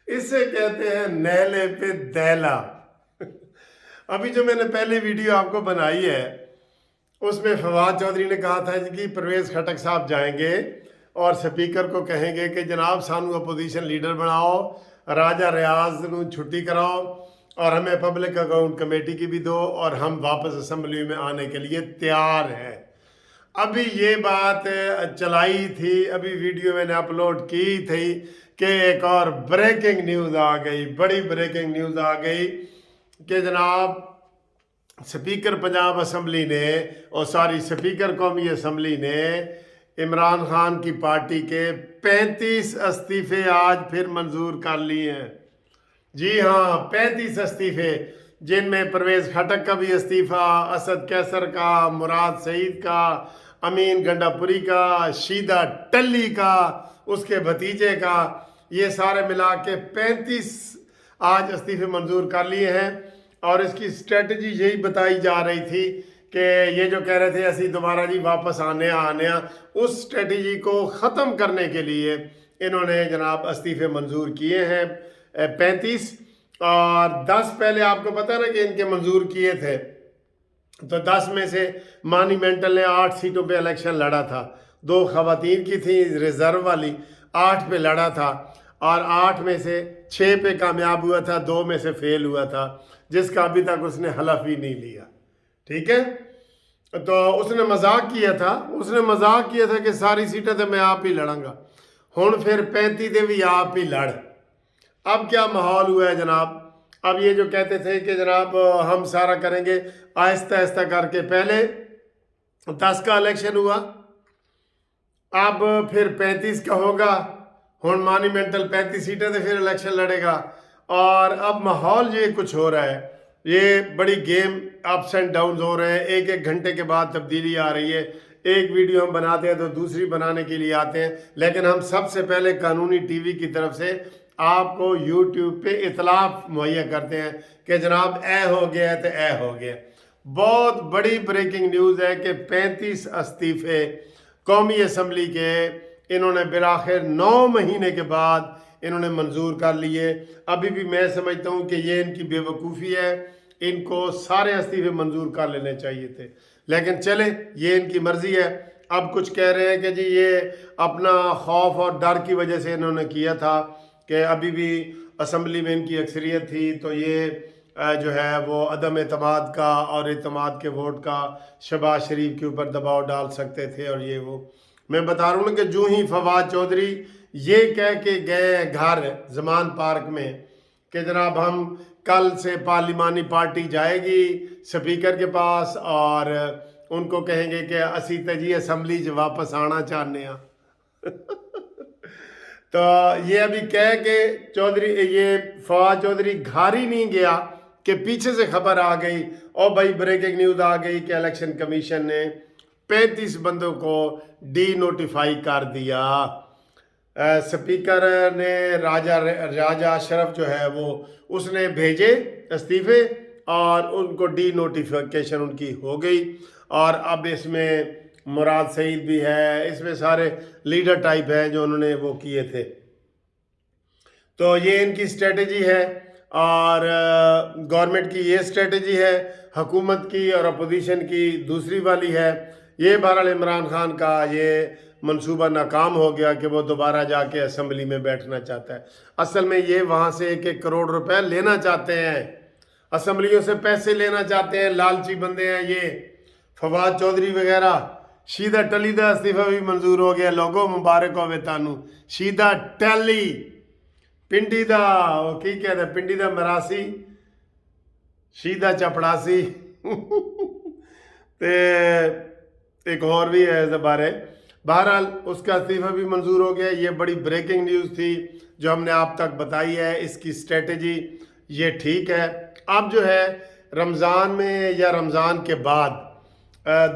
इससे कहते हैं नहले पे दैला। अभी जो मैंने पहले वीडियो आपको बनाई है उसमें फवाद चौधरी ने कहा था कि परवेज़ खटक साहब जाएंगे और स्पीकर को कहेंगे कि जनाब सानू अपोजिशन लीडर बनाओ, राजा रियाज नू छुट्टी कराओ और हमें पब्लिक अकाउंट कमेटी की भी दो और हम वापस असम्बली में आने के लिए तैयार हैं। अभी ये बात चलाई थी, अभी वीडियो मैंने अपलोड की थी कि एक और ब्रेकिंग न्यूज़ आ गई, बड़ी ब्रेकिंग न्यूज़ आ गई कि जनाब स्पीकर पंजाब असम्बली ने स्पीकर कौमी असम्बली ने इमरान खान की पार्टी के 35 इस्तीफे आज फिर मंजूर कर लिए हैं। जी हाँ, 35 इस्तीफे, जिनमें परवेज़ खटक का भी इस्तीफ़ा, असद कैसर का, मुराद सईद का, अमीन गंडापुरी का, शीदा टल्ली का, उसके भतीजे का, ये सारे मिला के 35 आज इस्तीफे मंजूर कर लिए हैं। और इसकी स्ट्रेटजी यही बताई जा रही थी कि ये जो कह रहे थे असी दोबारा जी वापस आने, उस स्ट्रेटजी को ख़त्म करने के लिए इन्होंने जनाब इस्तीफे मंजूर किए हैं 35। और 10 पहले आपको पता है ना कि इनके मंजूर किए थे, तो 10 में से मॉन्यूमेंटल ने 8 सीटों पे इलेक्शन लड़ा था, 2 खवातीन की थी रिजर्व वाली, 8 पे लड़ा था और 8 में से 6 पे कामयाब हुआ था, 2 में से फेल हुआ था, जिसका अभी तक उसने हलफ ही नहीं लिया। ठीक है, तो उसने मजाक किया था कि सारी सीटें तो मैं आप ही लड़ूंगा। हुण फिर 35 दे भी आप ही लड़। अब क्या माहौल हुआ है जनाब, अब ये जो कहते थे कि जनाब हम सारा करेंगे आहिस्ता आहिस्ता करके, पहले 10 का इलेक्शन हुआ, अब फिर 35 का होगा, हुण मॉन्यूमेंटल 35 सीटें तो फिर इलेक्शन लड़ेगा। और अब माहौल ये कुछ हो रहा है, ये बड़ी गेम अप्स एंड डाउन्स हो रहे हैं, एक एक घंटे के बाद तब्दीली आ रही है, एक वीडियो हम बनाते हैं तो दूसरी बनाने के लिए आते हैं। लेकिन हम सबसे पहले कानूनी टीवी की तरफ से आपको यूट्यूब पे इतलाफ मुहैया करते हैं कि जनाब ए हो गया है तो ए हो गया। बहुत बड़ी ब्रेकिंग न्यूज़ है कि 35 इस्तीफे कौमी असम्बली के इन्होंने बिलाखिर 9 महीने के बाद इन्होंने मंजूर कर लिए। अभी भी मैं समझता हूँ कि ये इनकी बेवकूफ़ी है, इनको सारे इस्तीफे मंजूर कर लेने चाहिए थे, लेकिन चले ये इनकी मर्ज़ी है। अब कुछ कह रहे हैं कि जी ये अपना खौफ और डर की वजह से इन्होंने किया था कि अभी भी असम्बली में इनकी अक्सरियत थी, तो ये जो है वो अदम एतमाद का और एतमाद के वोट का शहबाज शरीफ के ऊपर दबाव डाल सकते थे। और ये वो मैं बता रहा हूँ कि जो ही फवाद चौधरी ये कह के गए घर जमान पार्क में कि जनाब हम कल से पार्लिमानी पार्टी जाएगी स्पीकर के पास और उनको कहेंगे कि असी तजी असम्बली च वापस आना चाहते हैं। तो ये अभी कह के फवाद चौधरी घर ही नहीं गया कि पीछे से खबर आ गई और भाई ब्रेकिंग न्यूज़ आ गई कि इलेक्शन कमीशन ने 35 बंदों को डी नोटिफाई कर दिया। स्पीकर ने राजा अशरफ जो है वो उसने भेजे इस्तीफे और उनको डी नोटिफिकेशन उनकी हो गई। और अब इसमें मुराद सईद भी है, इसमें सारे लीडर टाइप हैं जो उन्होंने वो किए थे। तो ये इनकी स्ट्रेटजी है और गवर्नमेंट की ये स्ट्रेटजी है, हुकूमत की और अपोजिशन की दूसरी वाली है। ये बहरहाल इमरान खान का ये मंसूबा नाकाम हो गया कि वो दोबारा जाके असम्बली में बैठना चाहता है। असल में ये वहाँ से 1-1 करोड़ रुपए लेना चाहते हैं, असम्बलियों से पैसे लेना चाहते हैं, लालची बंदे हैं ये फवाद चौधरी वगैरह। शीदा टली का इस्तीफा भी मंजूर हो गया, लोगों मुबारक होवे तानू। शीदा टली पिंडी का की कहते पिंडी का मरासी शीदा चपड़ासी ते एक और भी है इस बारे। बहरहाल उसका इस्तीफा भी मंजूर हो गया। ये बड़ी ब्रेकिंग न्यूज़ थी जो हमने आप तक बताई है। इसकी स्ट्रेटजी ये ठीक है। अब जो है रमज़ान में या रमज़ान के बाद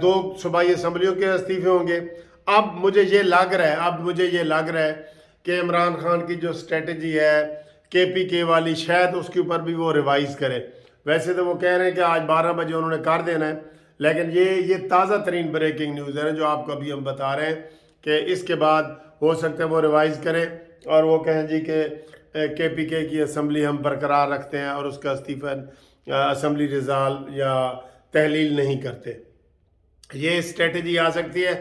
2 सूबाई असम्बलियों के इस्तीफे होंगे। अब मुझे ये लग रहा है कि इमरान खान की जो स्ट्रेटजी है KPK वाली, शायद उसके ऊपर भी वो रिवाइज़ करे। वैसे तो वो कह रहे हैं कि आज 12 बजे उन्होंने कर देना है, लेकिन ये ताज़ा तरीन ब्रेकिंग न्यूज़ है जो आपको अभी हम बता रहे हैं कि इसके बाद हो सकता है वो रिवाइज़ करें और वो कहें जी कि KPK کی اسمبلی ہم برقرار رکھتے ہیں اور اس کا استعفیٰ اسمبلی رزال یا تحلیل نہیں کرتے. یہ اسٹریٹجی آ سکتی ہے.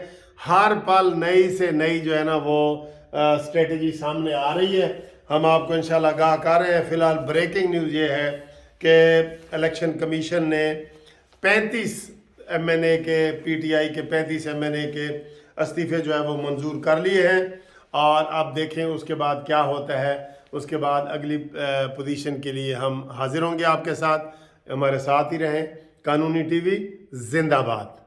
ہر پل نئی سے نئی جو ہے نا وہ اسٹریٹجی سامنے آ رہی ہے. ہم آپ کو انشاءاللہ آگاہ کر رہے ہیں. فی الحال بریکنگ نیوز یہ ہے کہ الیکشن کمیشن نے 35 MNA کے PTI کے 35 MNA کے استعفے جو ہے وہ منظور کر لیے ہیں. اور آپ دیکھیں اس کے بعد کیا ہوتا ہے. اس کے بعد اگلی پوزیشن کے لیے ہم حاضر ہوں گے آپ کے ساتھ. ہمارے ساتھ ہی رہیں. قانونی ٹی وی زندہ باد.